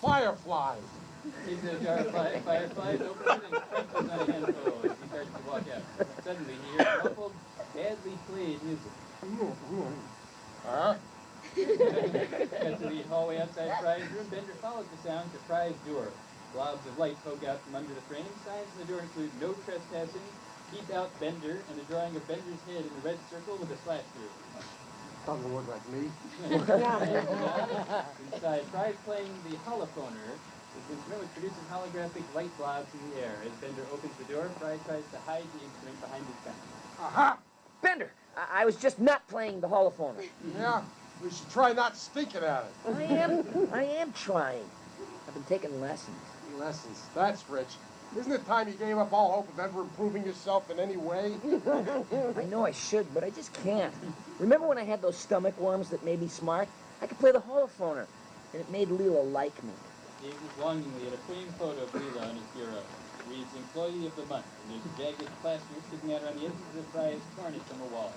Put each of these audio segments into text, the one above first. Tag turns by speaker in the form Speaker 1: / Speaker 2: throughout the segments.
Speaker 1: Fireflies.
Speaker 2: Sees a jar of fireflies, opens it, and crunches on a handful as he starts to walk out. Suddenly, he hears muffled, badly played music.
Speaker 1: Huh?
Speaker 2: Cut to the hallway outside Fry's room. Bender follows the sound to Fry's door. Globs of light poke out from under the frame. Signs on the door include no trespassing, keep out Bender, and a drawing of Bender's head in a red circle with a slash through.
Speaker 1: Doesn't look like me.
Speaker 2: Inside, Fry's playing the holophoner. This instrument produces holographic light blobs in the air. As Bender opens the door, Fry tries to hide the instrument behind his back.
Speaker 1: Aha!
Speaker 3: Bender, I was just not playing the holophoner.
Speaker 1: Yeah, we should try not stinking at it.
Speaker 3: I am trying. I've been taking lessons.
Speaker 1: Lessons. That's rich. Isn't it time you gave up all hope of ever improving yourself in any way?
Speaker 3: I know I should, but I just can't. Remember when I had those stomach worms that made me smart? I could play the holophoner, and it made Leela like me.
Speaker 2: He gazes longingly at a framed photo of Leela on his bureau. It reads Employee of the Month, and there's a jagged plaster sticking out around the edges of Fry's cornice on the wall.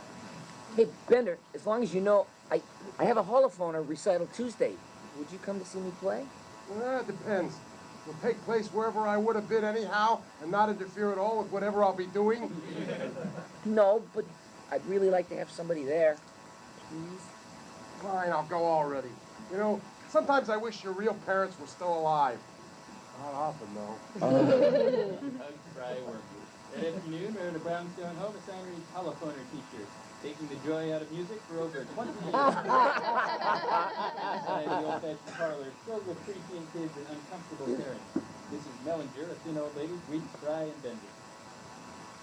Speaker 3: Hey, Bender, as long as you know, I have a holophoner recital Tuesday. Would you come to see me play?
Speaker 1: Well, it depends. It'll take place wherever I would have been anyhow, and not interfere at all with whatever I'll be doing.
Speaker 3: No, but I'd really like to have somebody there. Please?
Speaker 1: Fine, I'll go already. You know, sometimes I wish your real parents were still alive. Not often, though.
Speaker 2: Hugs Fry warmly. That afternoon, we're at a brownstone home, a sign reads holophoner teacher, taking the joy out of music for over 20 years. Inside the old-fashioned parlor, filled with preteen kids and uncomfortable parents. Mrs. Mellinger, a thin old lady, greets Fry and Bender.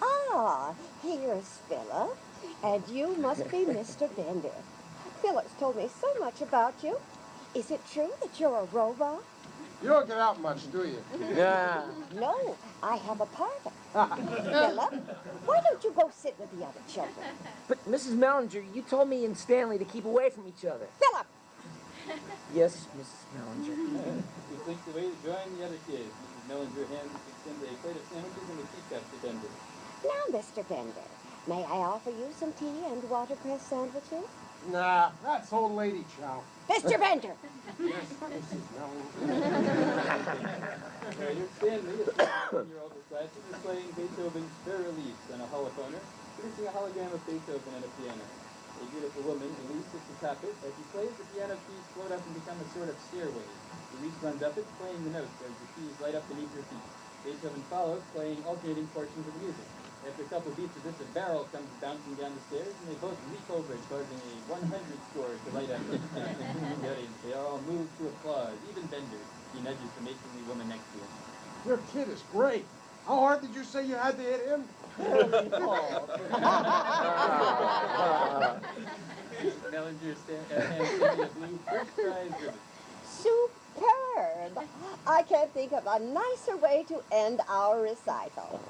Speaker 4: Ah, here's Philip. And you must be Mr. Bender. Philip's told me so much about you. Is it true that you're a robot?
Speaker 1: You don't get out much, do you?
Speaker 3: Yeah.
Speaker 4: No, I have a party. Philip, why don't you go sit with the other children?
Speaker 3: But, Mrs. Mellinger, you told me and Stanley to keep away from each other.
Speaker 4: Philip!
Speaker 3: Yes, Mrs. Mellinger.
Speaker 2: He slinks away to join the other kids. Mrs. Mellinger extends a plate of sandwiches and a teacup to Bender.
Speaker 4: Now, Mr. Bender, may I offer you some tea and watercress sandwiches?
Speaker 1: Nah, that's old lady chow.
Speaker 4: Mr. Bender!
Speaker 1: Yes, Mrs. Mellinger.
Speaker 2: Here's Stanley, a 17-year-old dyslexic, is playing Beethoven's Bas Reliefs on a holophoner, producing a hologram of Beethoven on a piano. A beautiful woman, Elise, sits atop it. As he plays, the piano keys float up and become a sort of stairway. Elise runs up it, playing the notes as the keys light up beneath her feet. Beethoven follows, playing alternating portions of the music. After a couple beats of this, a barrel comes bouncing down the stairs, and they both leap over it, causing a 100 score to light up the audience. They are all moved to applause, even Bender. He nudges the matronly woman next to him.
Speaker 1: Your kid is great. How hard did you say you had to hit him?
Speaker 2: Mellinger hands Cindy a blue first prize ribbon.
Speaker 4: Superb! I can't think of a nicer way to end our recital.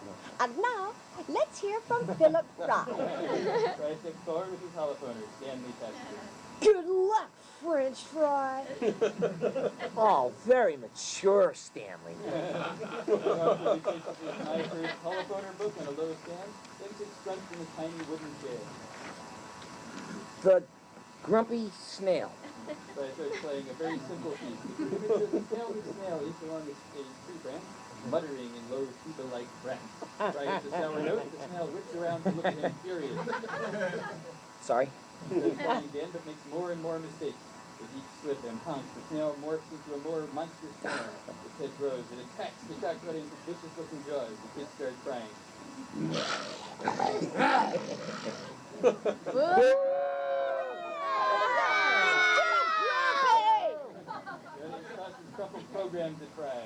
Speaker 4: And now, let's hear from Philip Fry.
Speaker 2: Fry steps forward with his holophoner. Stanley passes him.
Speaker 4: Good luck, French fry.
Speaker 3: Oh, very mature, Stanley.
Speaker 2: He places his My First holophoner book on a low stand, then sits scrunched in a tiny wooden chair.
Speaker 3: The Grumpy Snail.
Speaker 2: Fry starts playing a very simple piece. The image of the snail eats along a tree branch, muttering in low tuba-like breaths. Fry hits a sour note, the snail whips around to look at him furious.
Speaker 3: Sorry.
Speaker 2: He starts playing again, but makes more and more mistakes. With each slip and honk, the snail morphs into a more monstrous form. Its head grows, it attacks the shocked audience with vicious-looking jaws. The kids start crying. The audience tosses crumpled programs at Fry.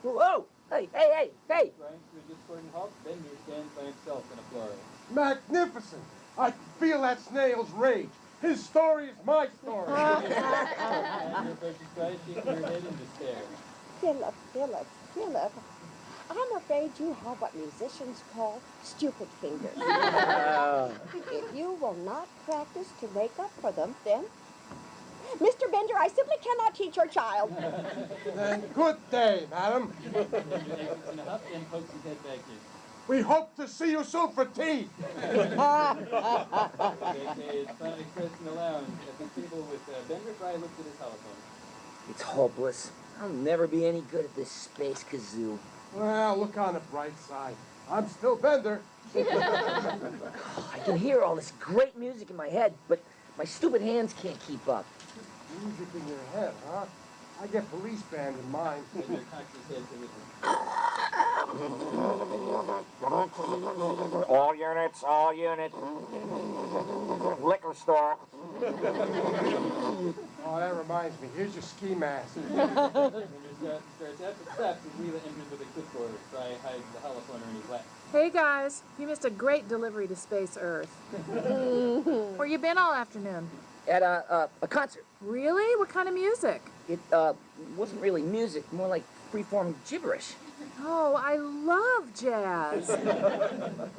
Speaker 3: Whoa! Hey!
Speaker 2: Flying to a discordant halt, Bender stands by himself on the floor.
Speaker 1: Magnificent! I can feel that snail's rage. His story is my story.
Speaker 2: And approaches Fry, shaking her head in despair.
Speaker 4: Philip. I'm afraid you have what musicians call stupid fingers. If you will not practice to make up for them, then... Mr. Bender, I simply cannot teach your child.
Speaker 1: Then good day, madam.
Speaker 2: Bender exits in a huff and pokes his head back in.
Speaker 1: We hope to see you soon for tea.
Speaker 2: Katey is finally pressed in the lounge. At the table with Bender, Fry looks at his telephone.
Speaker 3: It's hopeless. I'll never be any good at this space kazoo.
Speaker 1: Well, look on the bright side. I'm still Bender.
Speaker 3: I can hear all this great music in my head, but my stupid hands can't keep up.
Speaker 1: Music in your head, huh? I get police band in mine.
Speaker 2: Bender cocks his head to listen.
Speaker 3: All units, all units. Liquor store.
Speaker 1: Oh, that reminds me. Here's your ski mask.
Speaker 2: Bender starts at the steps as Leela enters with a clipboard. Fry hides the holophoner in his lap.
Speaker 5: Hey guys, you missed a great delivery to Space Earth. Where you been all afternoon?
Speaker 3: At a concert.
Speaker 5: Really? What kind of music?
Speaker 3: It wasn't really music, more like freeform gibberish.
Speaker 5: Oh, I love jazz.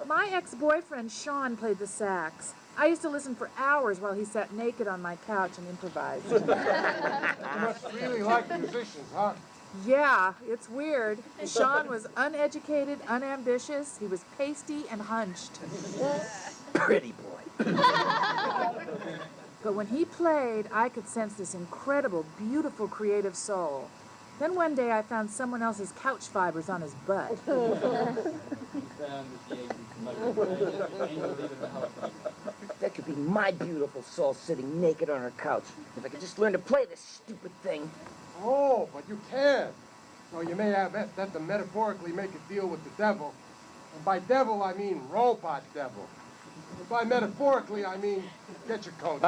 Speaker 5: My ex-boyfriend Sean played the sax. I used to listen for hours while he sat naked on my couch and improvised.
Speaker 1: You must really like musicians, huh?
Speaker 5: Yeah, it's weird. Sean was uneducated, unambitious. He was pasty and hunched.
Speaker 3: Pretty boy.
Speaker 5: But when he played, I could sense this incredible, beautiful, creative soul. Then one day I found someone else's couch fibers on his butt.
Speaker 2: He found that the egg is smothered angrily with the holophoner.
Speaker 3: That could be my beautiful soul sitting naked on her couch. If I could just learn to play this stupid thing.
Speaker 1: Oh, but you can. So you may have to metaphorically make a deal with the devil. And by devil, I mean robot devil. And by metaphorically, I mean get your coat.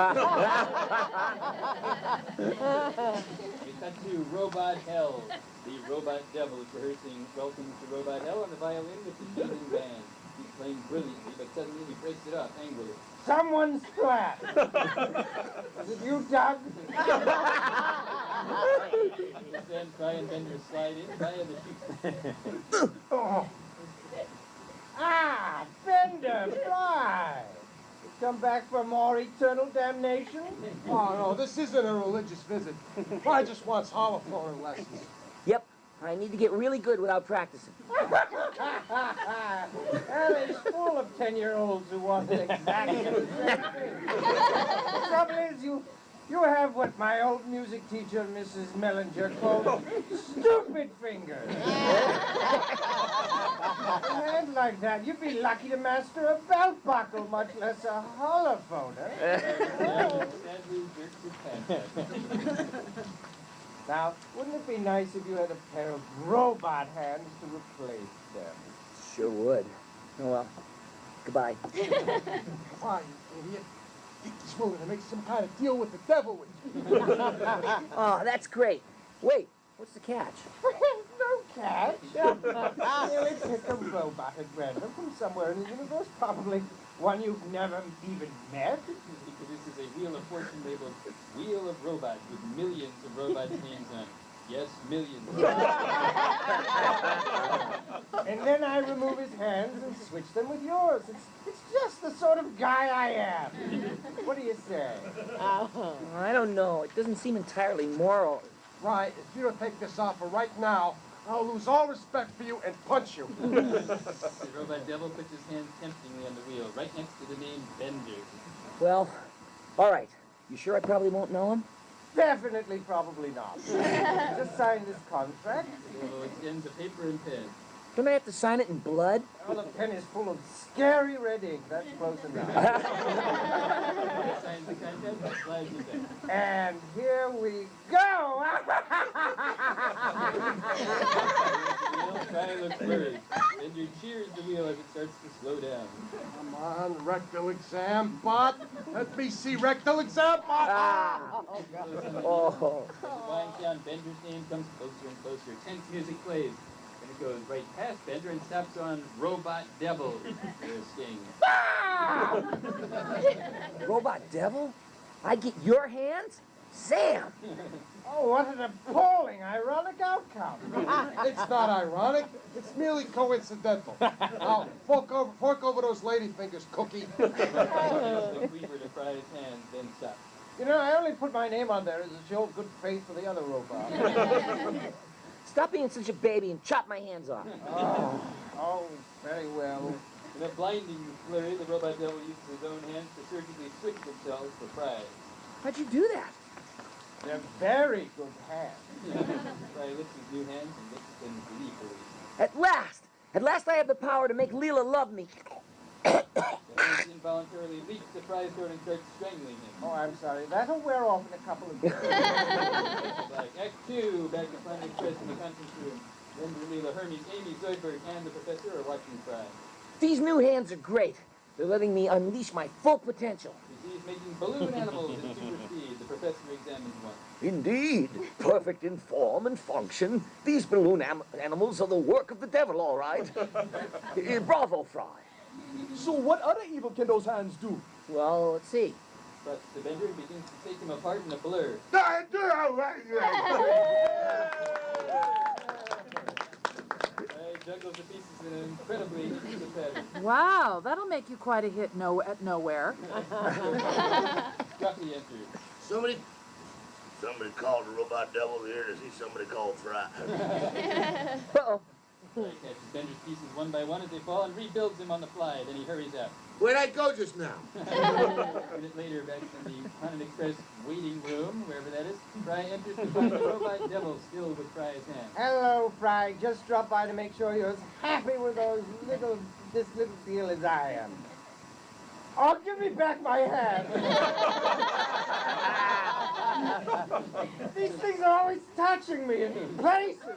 Speaker 2: We cut to Robot Hell. The robot devil is rehearsing Welcome to Robot Hell on the violin with the healing band. He's playing brilliantly, but suddenly he breaks it up angrily.
Speaker 6: Someone's flat. Is it you, Doug?
Speaker 2: Then Fry and Bender slide in via the chute.
Speaker 1: Oh,
Speaker 6: Ah, Bender, Fly. You come back for more eternal damnation?
Speaker 1: oh, no, this isn't a religious visit. I just wants holophoner lessons.
Speaker 3: Yep, I need to get really good without practicing.
Speaker 6: Well, he's full of 10-year-olds who want exactly the same thing. The trouble is, you have what my old music teacher, Mrs. Mellinger, called stupid fingers. With a hand like that, you'd be lucky to master a belt buckle, much less a holophoner.
Speaker 2: Sadly jerks his pants.
Speaker 6: Now, wouldn't it be nice if you had a pair of robot hands to replace them?
Speaker 3: Sure would. Oh well. Goodbye.
Speaker 1: Why, you idiot? He's willing to make some kind of deal with the devil with you.
Speaker 3: Oh, that's great. Wait, what's the catch?
Speaker 6: No catch. Merely pick a robot at random from somewhere in the universe, probably one you've never even met.
Speaker 2: He produces a Wheel of Fortune labeled Wheel of Robots with millions of robots' names on it. Yes, millions.
Speaker 6: And then I remove his hands and switch them with yours. It's just the sort of guy I am. What do you say?
Speaker 3: I don't know. It doesn't seem entirely moral.
Speaker 1: Right, if you don't take this offer right now, I'll lose all respect for you and punch you.
Speaker 2: The robot devil puts his hand temptingly on the wheel, right next to the name Bender.
Speaker 3: Well, all right. You sure I probably won't know him?
Speaker 6: Definitely, probably not. Just sign this contract.
Speaker 2: So extends a paper and pen.
Speaker 3: Don't I have to sign it in blood?
Speaker 6: Well, the pen is full of scary red ink. That's close enough.
Speaker 2: Signs the contract and slides it in.
Speaker 6: And here we go!
Speaker 2: Fry looks worried. Bender cheers the wheel as it starts to slow down.
Speaker 1: Come on, rectal exam bot. Let me see rectal exam bot.
Speaker 3: Oh.
Speaker 2: As it winds down, Bender's name comes closer and closer. Tense music plays. And it goes right past Bender and stops on Robot Devil. Sting.
Speaker 3: Robot devil? I get your hands? Sam!
Speaker 6: Oh, what an appalling, ironic outcome.
Speaker 1: It's not ironic. It's merely coincidental. Now, fork over those lady fingers, Cookie.
Speaker 2: Look Weaver to Fry's hand, then stops.
Speaker 6: You know, I only put my name on there as a show of good faith for the other robot.
Speaker 3: Stop being such a baby and chop my hands off.
Speaker 6: Oh, very well.
Speaker 2: In a blinding flurry, the Robot Devil uses his own hands to surgically switch themselves for Fry.
Speaker 3: How'd you do that?
Speaker 6: They're very good hands.
Speaker 2: Fry lifts his new hands and licks them gleefully.
Speaker 3: At last! At last I have the power to make Leela love me.
Speaker 2: The hands involuntarily leap to Fry's throat and start strangling him.
Speaker 6: Oh, I'm sorry. That'll wear off in a couple of days.
Speaker 2: Like Act 2, back to Planet Tress in the conference room. Bender, Leela, Hermes, Amy, Zoidberg, and the professor are watching Fry.
Speaker 3: These new hands are great. They're letting me unleash my full potential.
Speaker 2: You see he's making balloon animals at super speed. The professor examines one.
Speaker 3: Indeed. Perfect in form and function. These balloon animals are the work of the devil, all right. Bravo, Fry.
Speaker 7: So what other evil can those hands do?
Speaker 3: Well, let's see.
Speaker 2: Trusts the Bender and begins to take him apart in a blur. Juggles the pieces in an incredibly intricate pattern.
Speaker 5: Wow, that'll make you quite a hit at nowhere.
Speaker 2: Scruffy enters.
Speaker 8: Somebody called the robot devil here to see somebody called Fry.
Speaker 3: Uh-oh.
Speaker 2: Fry catches Bender's pieces one by one as they fall and rebuilds them on the fly. Then he hurries out.
Speaker 1: Where'd I go just now?
Speaker 2: A minute later, back in the Planet Express waiting room, wherever that is, Fry enters to find the robot devil still with Fry's hand.
Speaker 6: Hello, Fry. Just dropped by to make sure you're as happy with this little deal as I am. Oh, give me back my hand. These things are always touching me in places.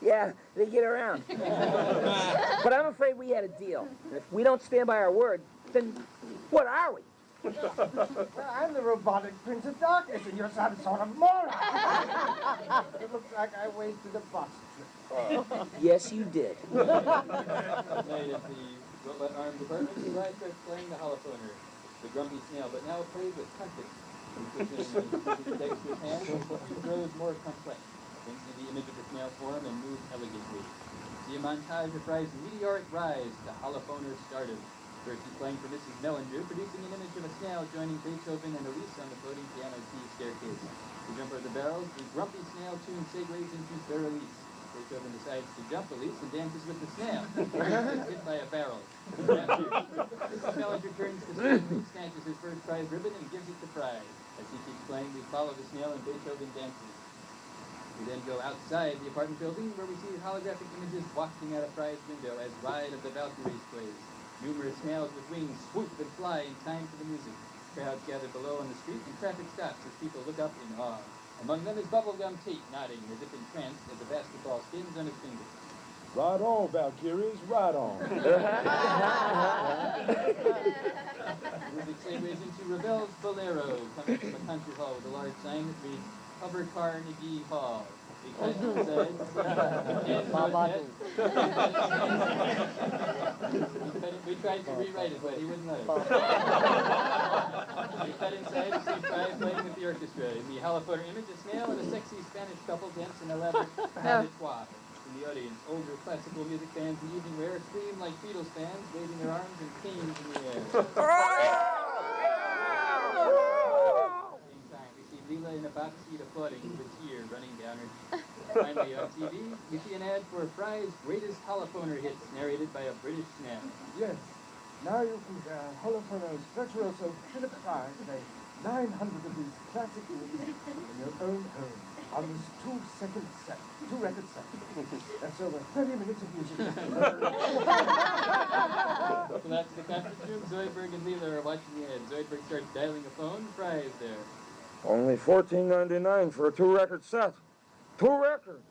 Speaker 3: yeah, they get around. But I'm afraid we had a deal. And if we don't stand by our word, then what are we?
Speaker 6: Well, I'm the robotic Prince of Darkness, and you're some sort of moron. It looks like I wasted a bus trip.
Speaker 3: Yes, you did.
Speaker 2: Night at the robot arm department, Fry starts playing the holophoner, the grumpy snail, but now plays with conflict. He dexterous hand, it grows more complex. Brings you the image of the snail form and moves elegantly. See a montage of Fry's meteoric rise, the holophoner started. First he's playing for Mrs. Mellinger, producing an image of a snail joining Beethoven and Maurice on the floating piano key staircase. To jump over the barrels, the grumpy snail tune segues into Berenice. Beethoven decides to jump Elise and dances with the snail. Hit by a barrel. Mrs. Mellinger turns to Stephen, snatches his first prize ribbon and gives it to Fry. As he keeps playing, we follow the snail and Beethoven dances. We then go outside the apartment building where we see holographic images wafting out of Fry's window as Ride of the Valkyries plays. Numerous snails with wings swoop and fly in time to the music. Crowds gather below on the street and traffic stops as people look up in awe. Among them is Bubblegum Tate nodding as if entranced as the basketball spins on his fingers.
Speaker 7: Right on, Valkyries, right on.
Speaker 2: Music segues into Ravel's Bolero, coming from a concert hall with a large sign that reads Cover Carnegie Hall. Because we tried to rewrite it, but he wouldn't let us. We cut inside to see Fry playing with the orchestra. In the holophoner image, a snail and a sexy Spanish couple dance an elaborate pas de trois. In the audience, older classical music fans in evening wear scream like Beatles fans, waving their arms and canes in the air. Leela in a box seat applauding with a tear running down her cheek. Finally, on TV, you see an ad for Fry's greatest holophoner hits, narrated by a British snail.
Speaker 6: Yes. Now you can holophoners virtuoso Philip Fry play 900 of these classic movies in your own home on this 2-second set, 2-record set. That's over 30 minutes of music.
Speaker 2: So that's the conference room. Zoidberg and Leela are watching the ad. Zoidberg starts dialing a phone. Fry is there.
Speaker 9: Only $14.99 for a 2-record set. 2 records.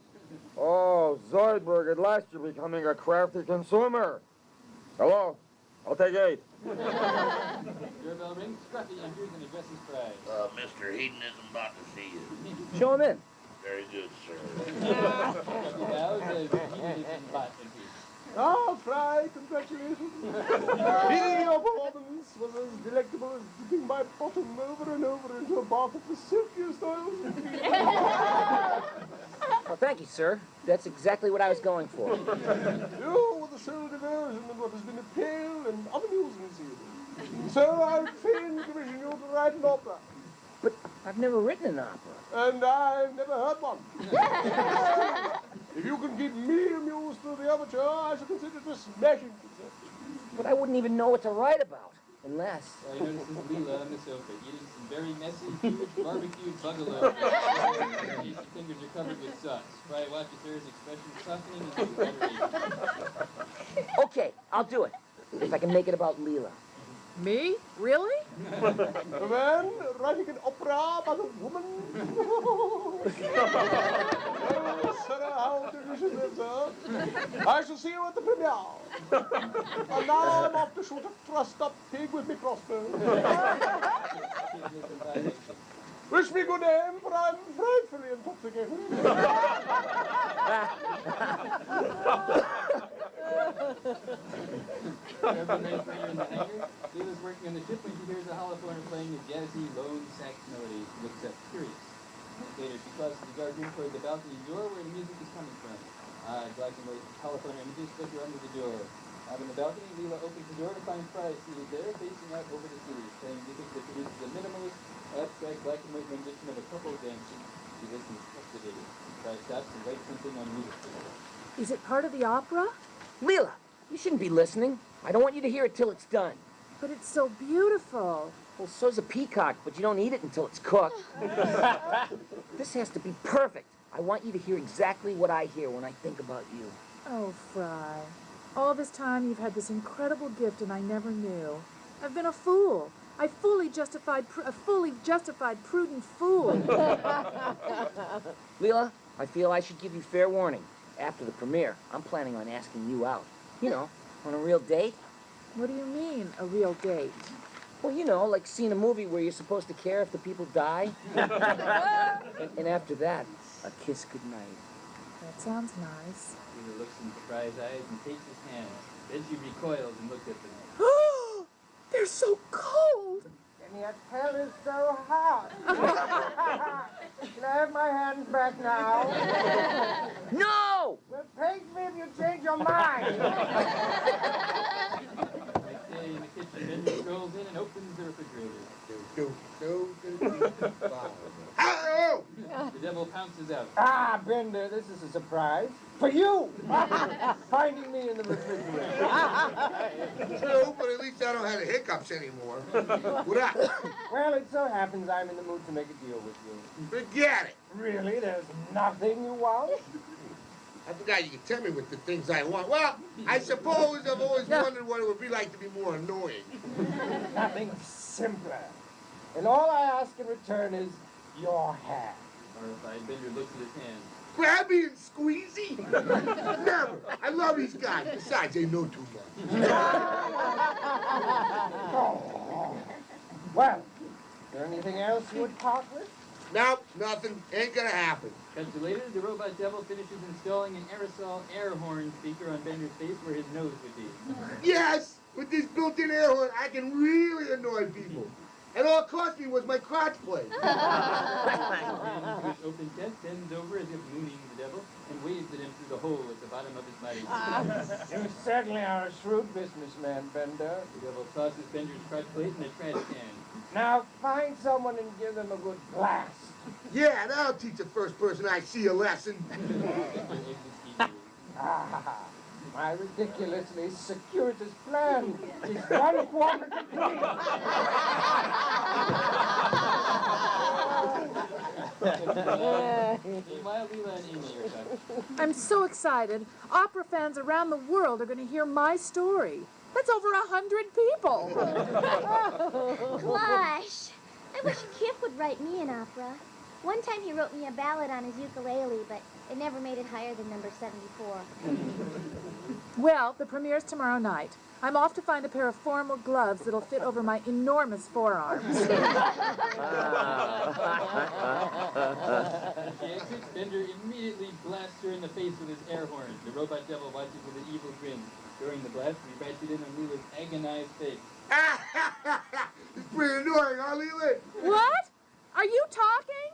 Speaker 9: Oh, Zoidberg, at last you're becoming a crafty consumer. Hello, I'll take 8.
Speaker 2: Doorbell rings. Scruffy enters and addresses Fry.
Speaker 8: Mr. Hedonism about to see you.
Speaker 3: Show him in.
Speaker 8: Very good, sir.
Speaker 2: Scruffy bows as hedonism bot enters.
Speaker 7: Oh, Fry, congratulations. Hearing your performance was as delectable as dipping my bottom over and over into a bath of the silkiest oils.
Speaker 3: Well, thank you, sir. That's exactly what I was going for.
Speaker 7: You were the sole diversion of what has been a pale and unamusing scene. So I fain commission you to write an opera.
Speaker 3: But I've never written an opera.
Speaker 7: And I've never heard one. If you can keep me amused through the overture, I shall consider it a smashing success.
Speaker 3: But I wouldn't even know what to write about. Unless...
Speaker 2: Well, he notices Leela on the sofa eating some very messy, huge barbecued bugalo. Her tasty fingers are covered with sauce. Fry watches her, his expression softening into adoration.
Speaker 3: Okay, I'll do it. If I can make it about Leela.
Speaker 5: Me? Really?
Speaker 7: A man writing an opera about a woman? Oh, Sarah, how delicious is it? I shall see you at the premiere. And now I'm off to shoot a trussed-up pig with me crossbow. Wish me good aim, for I'm frightfully intoxicated.
Speaker 2: There's a nice later in the hangar. Leela's working on the ship when she hears a holophone playing a jazzy, lone sax melody. She looks up, curious. Later, she crosses the guard room toward the balcony door where the music is coming from. Black and white holophone images flicker under the door. Out on the balcony, Leela opens the door to find Fry seated there, facing out over the sea, playing music that produces a minimalist, abstract black and white rendition of a couple dancing. She listens captivated. Fry stops and writes something on music.
Speaker 5: Is it part of the opera?
Speaker 3: Leela, you shouldn't be listening. I don't want you to hear it till it's done.
Speaker 5: But it's so beautiful.
Speaker 3: Well, so's a peacock, but you don't eat it until it's cooked. This has to be perfect. I want you to hear exactly what I hear when I think about you.
Speaker 5: Oh, Fry. All this time you've had this incredible gift and I never knew. I've been a fool. A fully justified prudent fool.
Speaker 3: Leela, I feel I should give you fair warning. After the premiere, I'm planning on asking you out. You know, on a real date.
Speaker 5: What do you mean, a real date?
Speaker 3: Well, you know, like seeing a movie where you're supposed to care if the people die. and after that, a kiss goodnight.
Speaker 5: That sounds nice.
Speaker 2: Leela looks into Fry's eyes and takes his hand. Then she recoils and looks at them.
Speaker 5: They're so cold.
Speaker 6: And yet hell is so hot. Can I have my hands back now?
Speaker 3: No!
Speaker 6: Well, paint me if you change your mind.
Speaker 2: Next day in the kitchen, Bender strolls in and opens the refrigerator.
Speaker 8: Hello!
Speaker 2: The devil pounces out.
Speaker 6: Ah, Bender, this is a surprise. For you! Finding me in the refrigerator.
Speaker 8: True, but at least I don't have the hiccups anymore. What up?
Speaker 6: Well, it so happens I'm in the mood to make a deal with you.
Speaker 8: Forget it.
Speaker 6: Really? There's nothing you want?
Speaker 8: I forgot you could tell me what the things I want. Well, I suppose I've always wondered what it would be like to be more annoying.
Speaker 6: Nothing simpler. And all I ask in return is your hand.
Speaker 2: Horrified, Bender looks at his hand.
Speaker 8: Grabby and squeezy? Never. I love these guys. Besides, they know too much.
Speaker 6: Oh. Well, is there anything else you would part with?
Speaker 8: Nope, nothing. Ain't gonna happen.
Speaker 2: Cut to later, the robot devil finishes installing an aerosol air horn speaker on Bender's face where his nose would be.
Speaker 8: Yes! With this built-in air horn, I can really annoy people. And all it cost me was my crotch plate.
Speaker 2: With open chest, bends over as if mooning the devil and waves at him through the hole at the bottom of his body.
Speaker 6: You certainly are a shrewd businessman, Bender.
Speaker 2: The devil tosses Bender's crotch plate in a trash can.
Speaker 6: Now find someone and give them a good blast.
Speaker 8: Yeah, that'll teach the first person I see a lesson.
Speaker 6: Ah, my ridiculously circuitous plan is 1 quarter complete.
Speaker 2: Meanwhile, Leela and Amy are talking.
Speaker 5: I'm so excited. Opera fans around the world are going to hear my story. That's over 100 people.
Speaker 10: Gosh, I wish Kip would write me an opera. One time he wrote me a ballad on his ukulele, but it never made it higher than number 74.
Speaker 5: Well, the premiere's tomorrow night. I'm off to find a pair of formal gloves that'll fit over my enormous forearms.
Speaker 2: She exits. Bender immediately blasts her in the face with his air horn. The robot devil watches with an evil grin. During the blast, he writes it in on Leela's agonized face.
Speaker 8: It's pretty annoying, huh, Leela?
Speaker 5: What? Are you talking?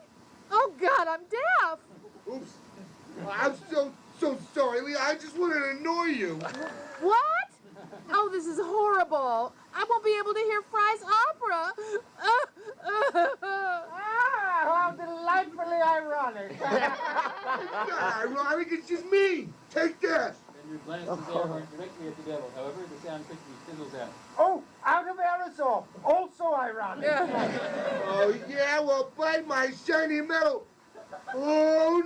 Speaker 5: Oh, God, I'm deaf.
Speaker 8: Oops. I'm so sorry, Leela. I just wanted to annoy you.
Speaker 5: What? Oh, this is horrible. I won't be able to hear Fry's opera.
Speaker 6: How delightfully ironic.
Speaker 8: Ironic, it's just me. Take this.
Speaker 2: Bender blasts his air horn directly at the devil. However, the sound quickly fizzles out.
Speaker 6: Oh, out of aerosol.
Speaker 8: Oh, yeah, well, bite my shiny metal. Oh,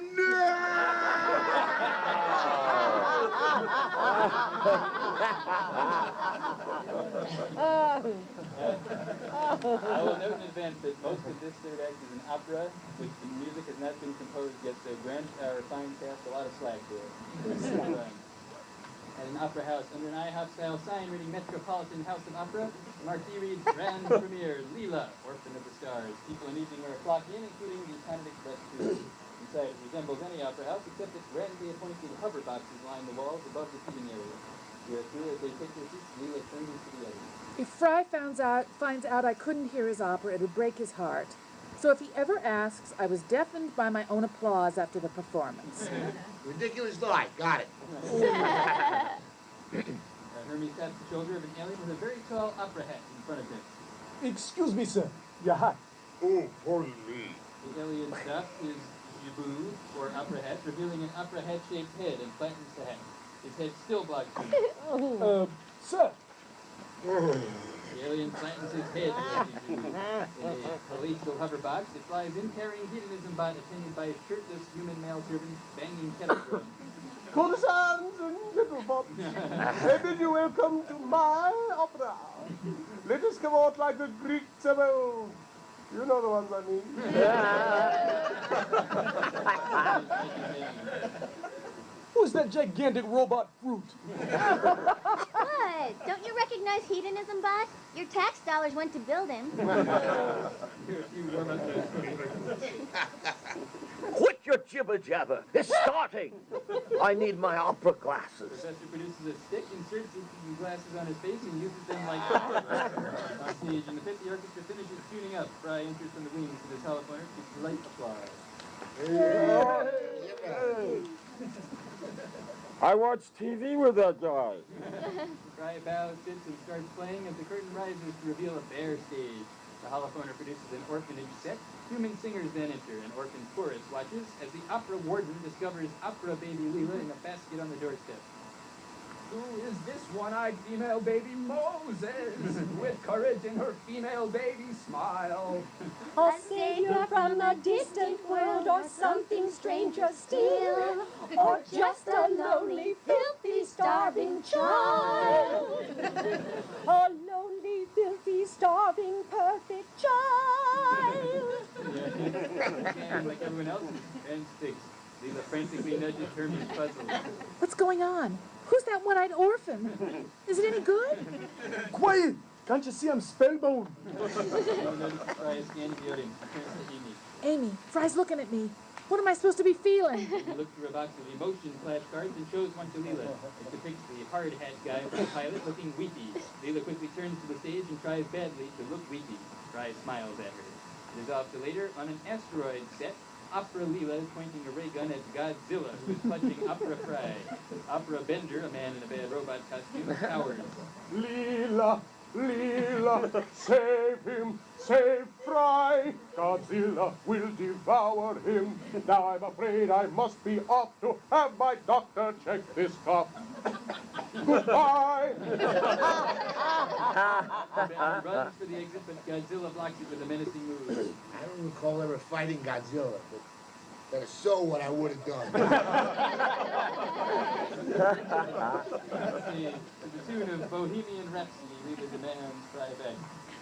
Speaker 2: I will note in advance that most of this third act is an opera, which the music has not been composed yet, so Grant, our fine cast, a lot of slack there. At an opera house under an IHOP-style sign reading Metropolitan House of Opera, the marquee reads Grand Premiere, Leela, Orphan of the Stars. People in evening wear flock in, including the Canada Express too. Inside it resembles any opera house, except that randomly appointed hover boxes line the walls above the seating area. Where through as they take their seats, Leela turns to the others.
Speaker 5: If Fry finds out I couldn't hear his opera, it would break his heart. So if he ever asks, I was deafened by my own applause after the performance.
Speaker 8: ridiculous lie. Got it.
Speaker 2: Hermes taps the shoulder of an alien with a very tall opera hat in front of him.
Speaker 7: Excuse me, sir. Your hat.
Speaker 8: Oh, pardon me.
Speaker 2: The alien's stuff is jiboo, or opera hat, revealing an opera hat-shaped head and flattens the hat. His head still blocks him.
Speaker 7: Sir.
Speaker 2: The alien flattens his head in a palatial hover box. It flies in carrying hedonism bot attended by a shirtless human male servant banging kettle drums.
Speaker 7: Courtesans and gentlefolks, I bid you welcome to my opera. Let us come out like the Greeks of old. You know the ones I mean. Who's that gigantic robot fruit?
Speaker 10: What? Don't you recognize hedonism, bot? Your tax dollars went to build him.
Speaker 11: Quit your jibber-jabber. It's starting. I need my opera glasses.
Speaker 2: The professor produces a stick, inserts the glasses on his face, and uses them like on stage. In the pit, the orchestra finishes tuning up. Fry enters from the wings with his telephoner to light applause.
Speaker 9: I watch TV with that guy.
Speaker 2: Fry bows, sits, and starts playing as the curtain rises to reveal a bare stage. The holophoner produces an orphanage set. Human singers then enter. An orphan chorus watches as the opera warden discovers opera baby Leela in a basket on the doorstep.
Speaker 6: Who is this one-eyed female baby Moses, with courage in her female baby smile?
Speaker 4: A savior from a distant world, or something stranger still, or just a lonely, filthy, starving child. A lonely, filthy, starving, perfect child.
Speaker 2: And like everyone else, and sticks. Leela frantically nudges Hermes puzzled.
Speaker 5: What's going on? Who's that one-eyed orphan? Is it any good?
Speaker 7: Quiet! Can't you see I'm spellbound?
Speaker 2: Fry is scanning the audience. Turns to Amy.
Speaker 5: Amy, Fry's looking at me. What am I supposed to be feeling?
Speaker 2: He looks through a box of emotion flashcards and shows one to Leela. It depicts the hard hat guy from the pilot looking weepy. Leela quickly turns to the stage and tries badly to look weepy. Fry smiles at her. It is off to later on an asteroid set. Opera Leela is pointing a ray gun at Godzilla, who is punching Opera Fry. Opera Bender, a man in a bad robot costume, cowers.
Speaker 7: Leela, Leela, save him, save Fry. Godzilla will devour him. Now I'm afraid I must be off to have my doctor check this cop. Goodbye.
Speaker 2: Bender runs for the exit, but Godzilla blocks it with a menacing move.
Speaker 8: I don't recall ever fighting Godzilla, but that'll show what I would have done.
Speaker 2: To the tune of Bohemian Rhapsody, Leela demands Fry back.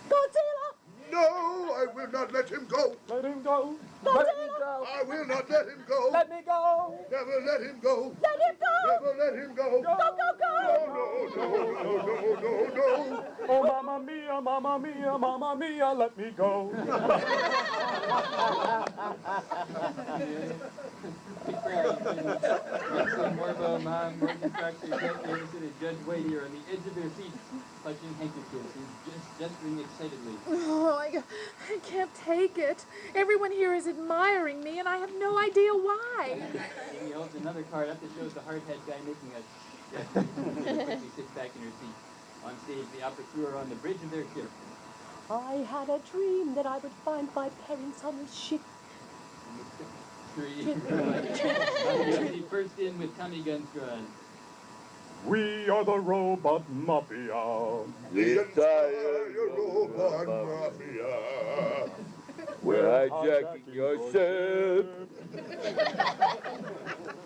Speaker 4: Godzilla!
Speaker 8: No, I will not let him go.
Speaker 7: Let him go.
Speaker 4: Godzilla!
Speaker 7: Let me go.
Speaker 8: I will not let him go.
Speaker 7: Let me go.
Speaker 8: Never let him go.
Speaker 4: Let him go!
Speaker 8: Never let him go.
Speaker 4: Go, go, go!
Speaker 8: No.
Speaker 7: Oh, mamma mia, let me go.
Speaker 2: Wilson, Morbo, Mom, Morgan Proctor, Cat Anderson, and Judge Whitey are on the edge of their seats, clutching handkerchiefs and just gesturing excitedly.
Speaker 5: Oh, I can't take it. Everyone here is admiring me, and I have no idea why.
Speaker 2: Amy holds another card up that shows the hard hat guy making a gesture. Quickly sits back in her seat. On stage, the opera crew are on the bridge of their ship.
Speaker 4: I had a dream that I would find my parents on a ship.
Speaker 2: Three. First in with Tommy guns drawn.
Speaker 7: We are the robot mafia.
Speaker 11: The entire
Speaker 8: robot mafia.
Speaker 11: We're hijacking your ship.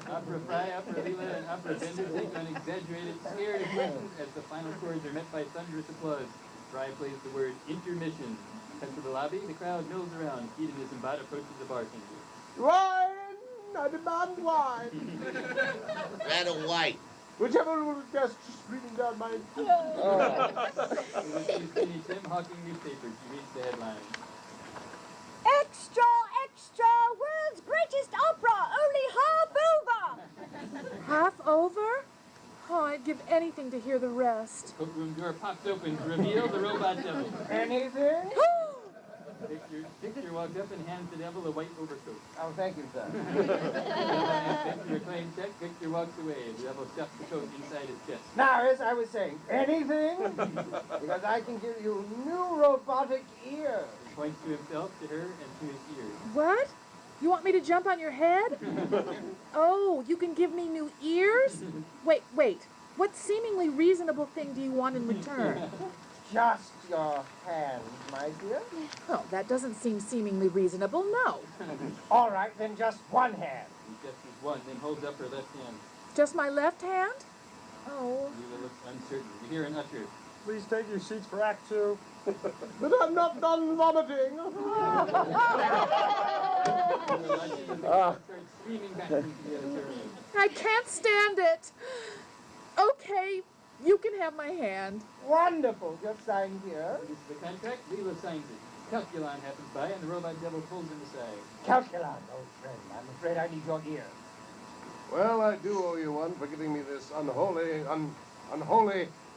Speaker 2: Opera Fry, Opera Leela, and Opera Bender take on exaggerated, scared expressions as the final chords are met by thunderous applause. Fry plays the word intermission. Head to the lobby, the crowd mills around. Keaton Isambard approaches the bartender.
Speaker 1: Wine! I demand wine.
Speaker 8: Red or white?
Speaker 1: Whichever will just streaming down my...
Speaker 2: He sees Skinny Tim hawking newspapers. He reads the headline.
Speaker 4: Extra, extra, world's greatest opera, only half over.
Speaker 5: Half over? Oh, I'd give anything to hear the rest.
Speaker 2: Courtroom door pops open to reveal the robot devil.
Speaker 6: Anything?
Speaker 2: Victor walks up and hands the devil a white overcoat.
Speaker 6: Oh, thank you, sir.
Speaker 2: Victor a claim check. Victor walks away. The devil stuffs the coat inside his chest.
Speaker 6: Now, as I was saying, anything? Because I can give you new robotic ears.
Speaker 2: He points to himself, to her, and to his ears.
Speaker 5: What? You want me to jump on your head? Oh, you can give me new ears? Wait. What seemingly reasonable thing do you want in return?
Speaker 6: Just your hand, my dear.
Speaker 5: Oh, that doesn't seem seemingly reasonable, no.
Speaker 6: All right, then just one hand.
Speaker 2: He gestures one, then holds up her left hand.
Speaker 5: Just my left hand? Oh.
Speaker 2: Leela looks uncertain. You hear an usher.
Speaker 7: Please take your seats for Act 2. But I'm not done vomiting.
Speaker 2: Starts screaming back into the auditorium.
Speaker 5: I can't stand it. Okay, you can have my hand.
Speaker 6: Wonderful. Just sign here.
Speaker 2: This is the contract. Leela signs it. Calculon happens by, and the robot devil pulls him aside.
Speaker 6: Calculon, old friend. I'm afraid I need your ear.
Speaker 1: Well, I do owe you one for giving me this unholy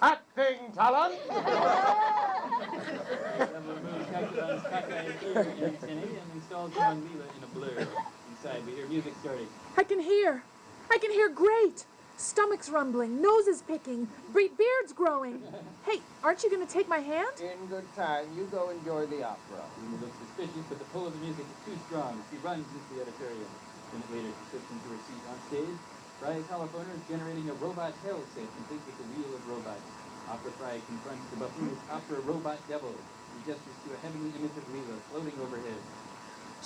Speaker 1: acting talent.
Speaker 2: The devil removes Calculon's cockeyed ear antennae and installs them on Leela in a blur. Inside, we hear music starting.
Speaker 5: I can hear great. Stomach's rumbling, nose is picking, beard's growing. Hey, aren't you going to take my hand?
Speaker 6: In good time. You go enjoy the opera.
Speaker 2: Leela looks suspicious, but the pull of the music is too strong. She runs into the auditorium. A minute later, she slips into her seat on stage. Fry's holophoner is generating a robot hell set complete with the wheel of robots. Opera Fry confronts the buffoonist opera robot devil. He gestures to a heavenly image of Leela floating overhead.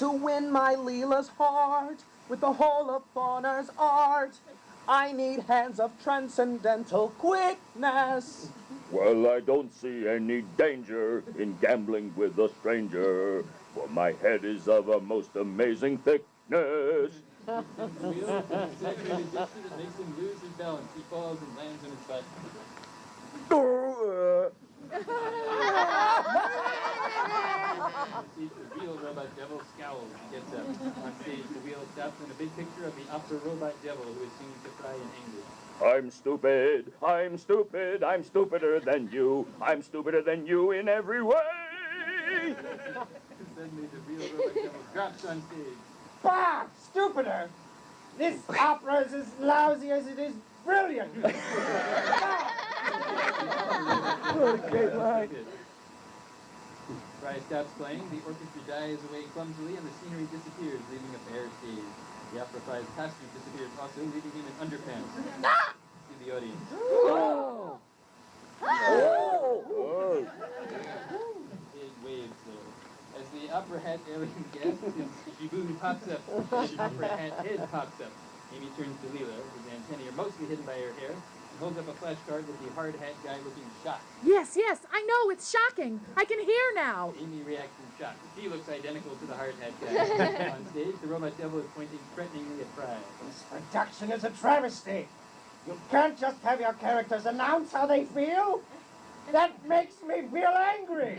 Speaker 12: To win my Leela's heart with the holophoner's art, I need hands of transcendental quickness.
Speaker 11: Well, I don't see any danger in gambling with a stranger, for my head is of a most amazing thickness.
Speaker 2: The wheel is an exaggerated gesture that makes him lose his balance. He falls and lands on his butt. The real robot devil scowls and gets up. On stage, the wheel stops and a big picture of the opera robot devil who is singing to Fry in anger.
Speaker 11: I'm stupid, I'm stupid, I'm stupider than you. I'm stupider than you in every way.
Speaker 2: Suddenly, the real robot devil drops on stage.
Speaker 6: Bah! Stupider! This opera is as lousy as it is brilliant!
Speaker 12: What a great line.
Speaker 2: Fry stops playing, the orchestra dies away clumsily, and the scenery disappears, leaving a bare stage. The opera Fry's costume disappears also, leaving him in underpants. To the audience.
Speaker 12: Oh!
Speaker 2: Big waves there. As the opera hat alien guest, his jiboo pops up, his opera hat head pops up. Amy turns to Leela, whose antennae are mostly hidden by her hair, and holds up a flashcard with the hard hat guy looking shocked.
Speaker 5: Yes, I know, it's shocking. I can hear now.
Speaker 2: Amy reacts in shock. She looks identical to the hard hat guy. On stage, the robot devil is pointing threateningly at Fry.
Speaker 6: This production is a travesty. You can't just have your characters announce how they feel. That makes me feel angry.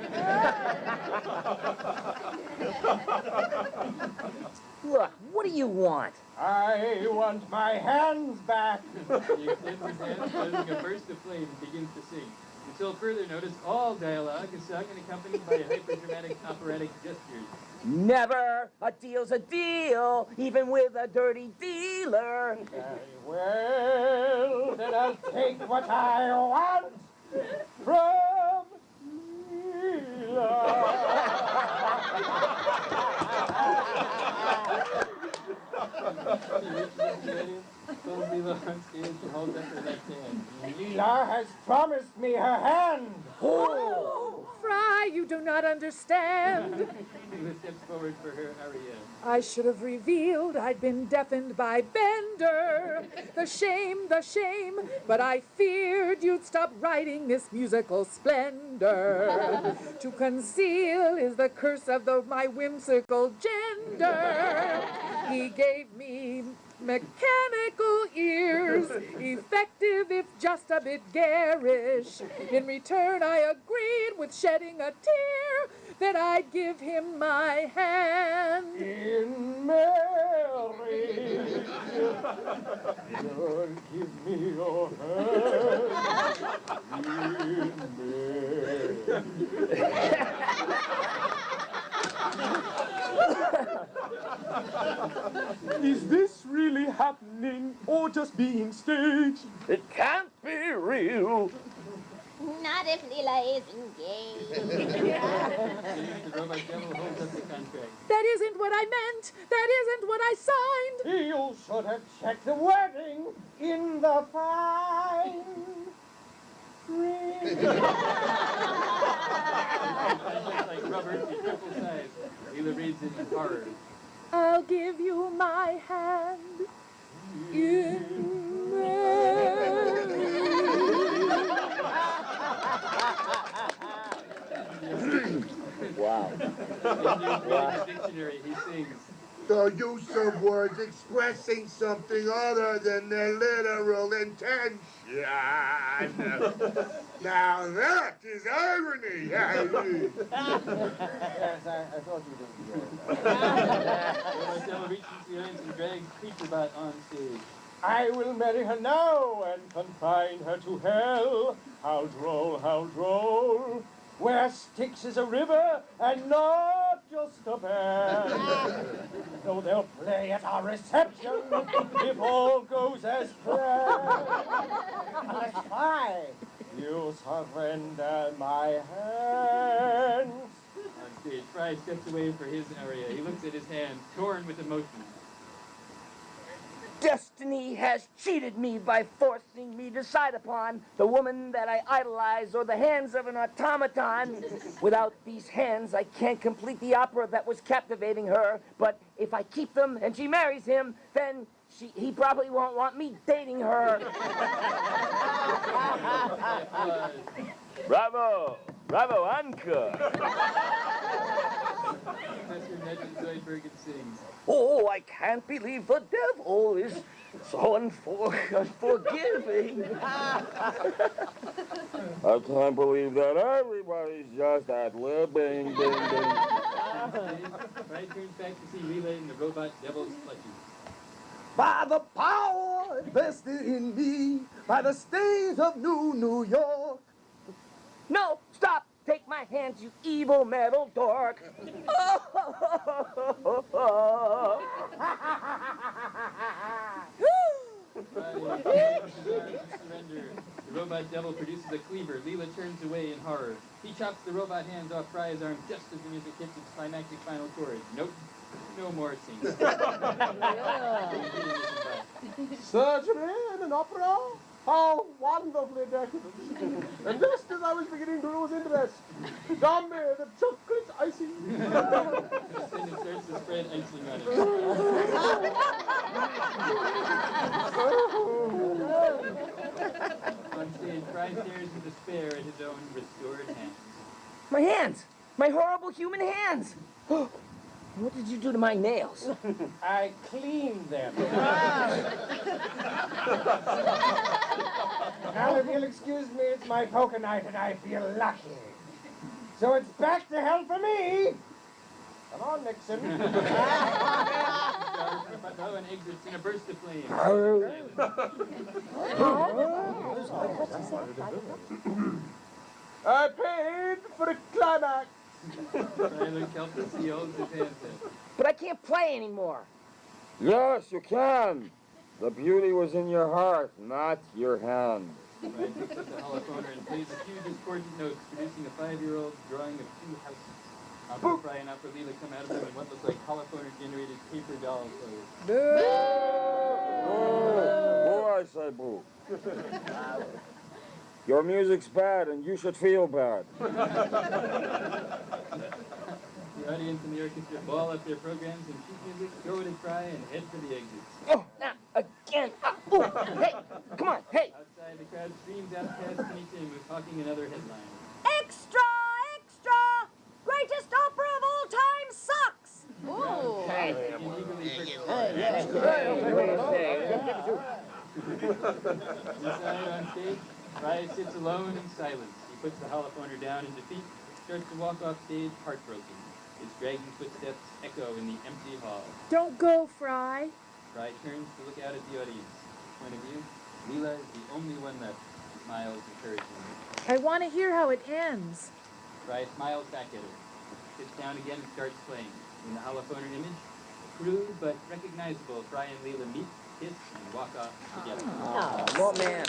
Speaker 3: Look, what do you want?
Speaker 6: I want my hands back.
Speaker 2: He extends his hand, causing a burst of flame, and begins to sing. Until further notice, all dialogue is sung and accompanied by hyperdramatic operatic gestures.
Speaker 3: Never. A deal's a deal, even with a dirty dealer.
Speaker 6: Very well, then I'll take what I want from Leela.
Speaker 2: He reaches into the audience, pulls Leela on stage, and holds up her left hand.
Speaker 6: has promised me her hand.
Speaker 5: Oh, Fry, you do not understand.
Speaker 2: Leela steps forward for her aria.
Speaker 5: I should have revealed I'd been deafened by Bender. The shame, but I feared you'd stop writing this musical splendor. To conceal is the curse of my whimsical gender. He gave me mechanical ears, effective if just a bit garish. In return, I agreed with shedding a tear that I'd give him my hand.
Speaker 6: In marriage, you'll give me your hand. In marriage.
Speaker 7: Is this really happening or just being staged?
Speaker 11: It can't be real.
Speaker 10: Not if Leela is engaged.
Speaker 2: The robot devil holds up the contract.
Speaker 5: That isn't what I meant. That isn't what I signed.
Speaker 6: You should have checked the wording in the fine print.
Speaker 2: Just like rubber, it's triple size. Leela reads it in horror.
Speaker 5: I'll give you my hand in marriage.
Speaker 11: Wow.
Speaker 2: In the dictionary, he sings.
Speaker 8: The use of words expressing something other than their literal intention. Now that is irony.
Speaker 6: Yes, I thought you did.
Speaker 2: Robot devil reaches the audience and drags Creaturebot on stage.
Speaker 6: I will marry her now and confine her to hell. How droll, how droll. Where Styx is a river and not just a band. Though they'll play at our reception if all goes as planned. Unless you surrender my hands.
Speaker 2: On stage, Fry steps away for his area. He looks at his hands, torn with emotion.
Speaker 3: Destiny has cheated me by forcing me to decide upon the woman that I idolize or the hands of an automaton. Without these hands, I can't complete the opera that was captivating her. But if I keep them and she marries him, then he probably won't want me dating her.
Speaker 11: Bravo! Bravo, Anka!
Speaker 2: Professor Ned Zoidbergen sings.
Speaker 3: Oh, I can't believe the devil is so unforgiving.
Speaker 9: I can't believe that everybody's just ad-libbing. Ding, ding.
Speaker 2: Fry turns back to see Leela in the robot devil's clutches.
Speaker 12: By the power vested in me by the state of New York.
Speaker 3: No, stop! Take my hands, you evil metal dork!
Speaker 2: Surrender. The robot devil produces a cleaver. Leela turns away in horror. He chops the robot hands off Fry's arm just as the music hits its climactic final chord. Nope. No more singing.
Speaker 7: Surgery in an opera? How wonderfully decadent. And just as I was beginning to lose interest, Dummy, the chocolate icing.
Speaker 2: And it starts to spread icing on it. On stage, Fry stares in despair at his own restored hands.
Speaker 3: My hands! My horrible human hands! What did you do to my nails?
Speaker 6: I cleaned them. Now, if you'll excuse me, it's my poker night and I feel lucky. So it's back to hell for me. Come on, Nixon.
Speaker 2: Bow and exits in a burst of flame.
Speaker 7: I paid for a climax.
Speaker 2: Fry looks helplessly holds his hands in.
Speaker 3: But I can't play anymore.
Speaker 9: Yes, you can. The beauty was in your heart, not your hand.
Speaker 2: Fry picks up the holophoner and plays a few discordant notes, producing a 5-year-old drawing of 2 houses. Opera Fry and Opera Leela come out of them in what looks like holophoner-generated paper doll clothes.
Speaker 9: Boo, I say boo. Your music's bad, and you should feel bad.
Speaker 2: The audience and the orchestra ball up their programs and sheet music, throw it a cry, and head for the exits.
Speaker 3: Oh, now, again. Oh, hey, come on, hey.
Speaker 2: Outside, the crowd streams out past Kenny Tim, who's hawking another headline.
Speaker 4: Extra! Extra! Greatest opera of all time sucks!
Speaker 10: Ooh.
Speaker 2: Inside on stage, Fry sits alone in silence. He puts the holophoner down in defeat, starts to walk off stage heartbroken. His dragging footsteps echo in the empty hall.
Speaker 5: Don't go, Fry.
Speaker 2: Fry turns to look out at the audience. Point of view, Leela is the only one left. She smiles encouragingly.
Speaker 5: I want to hear how it ends.
Speaker 2: Fry smiles back at her. Sits down again and starts playing. In the holophoner image, crude but recognizable, Fry and Leela meet, kiss, and walk off together.
Speaker 3: Oh, man.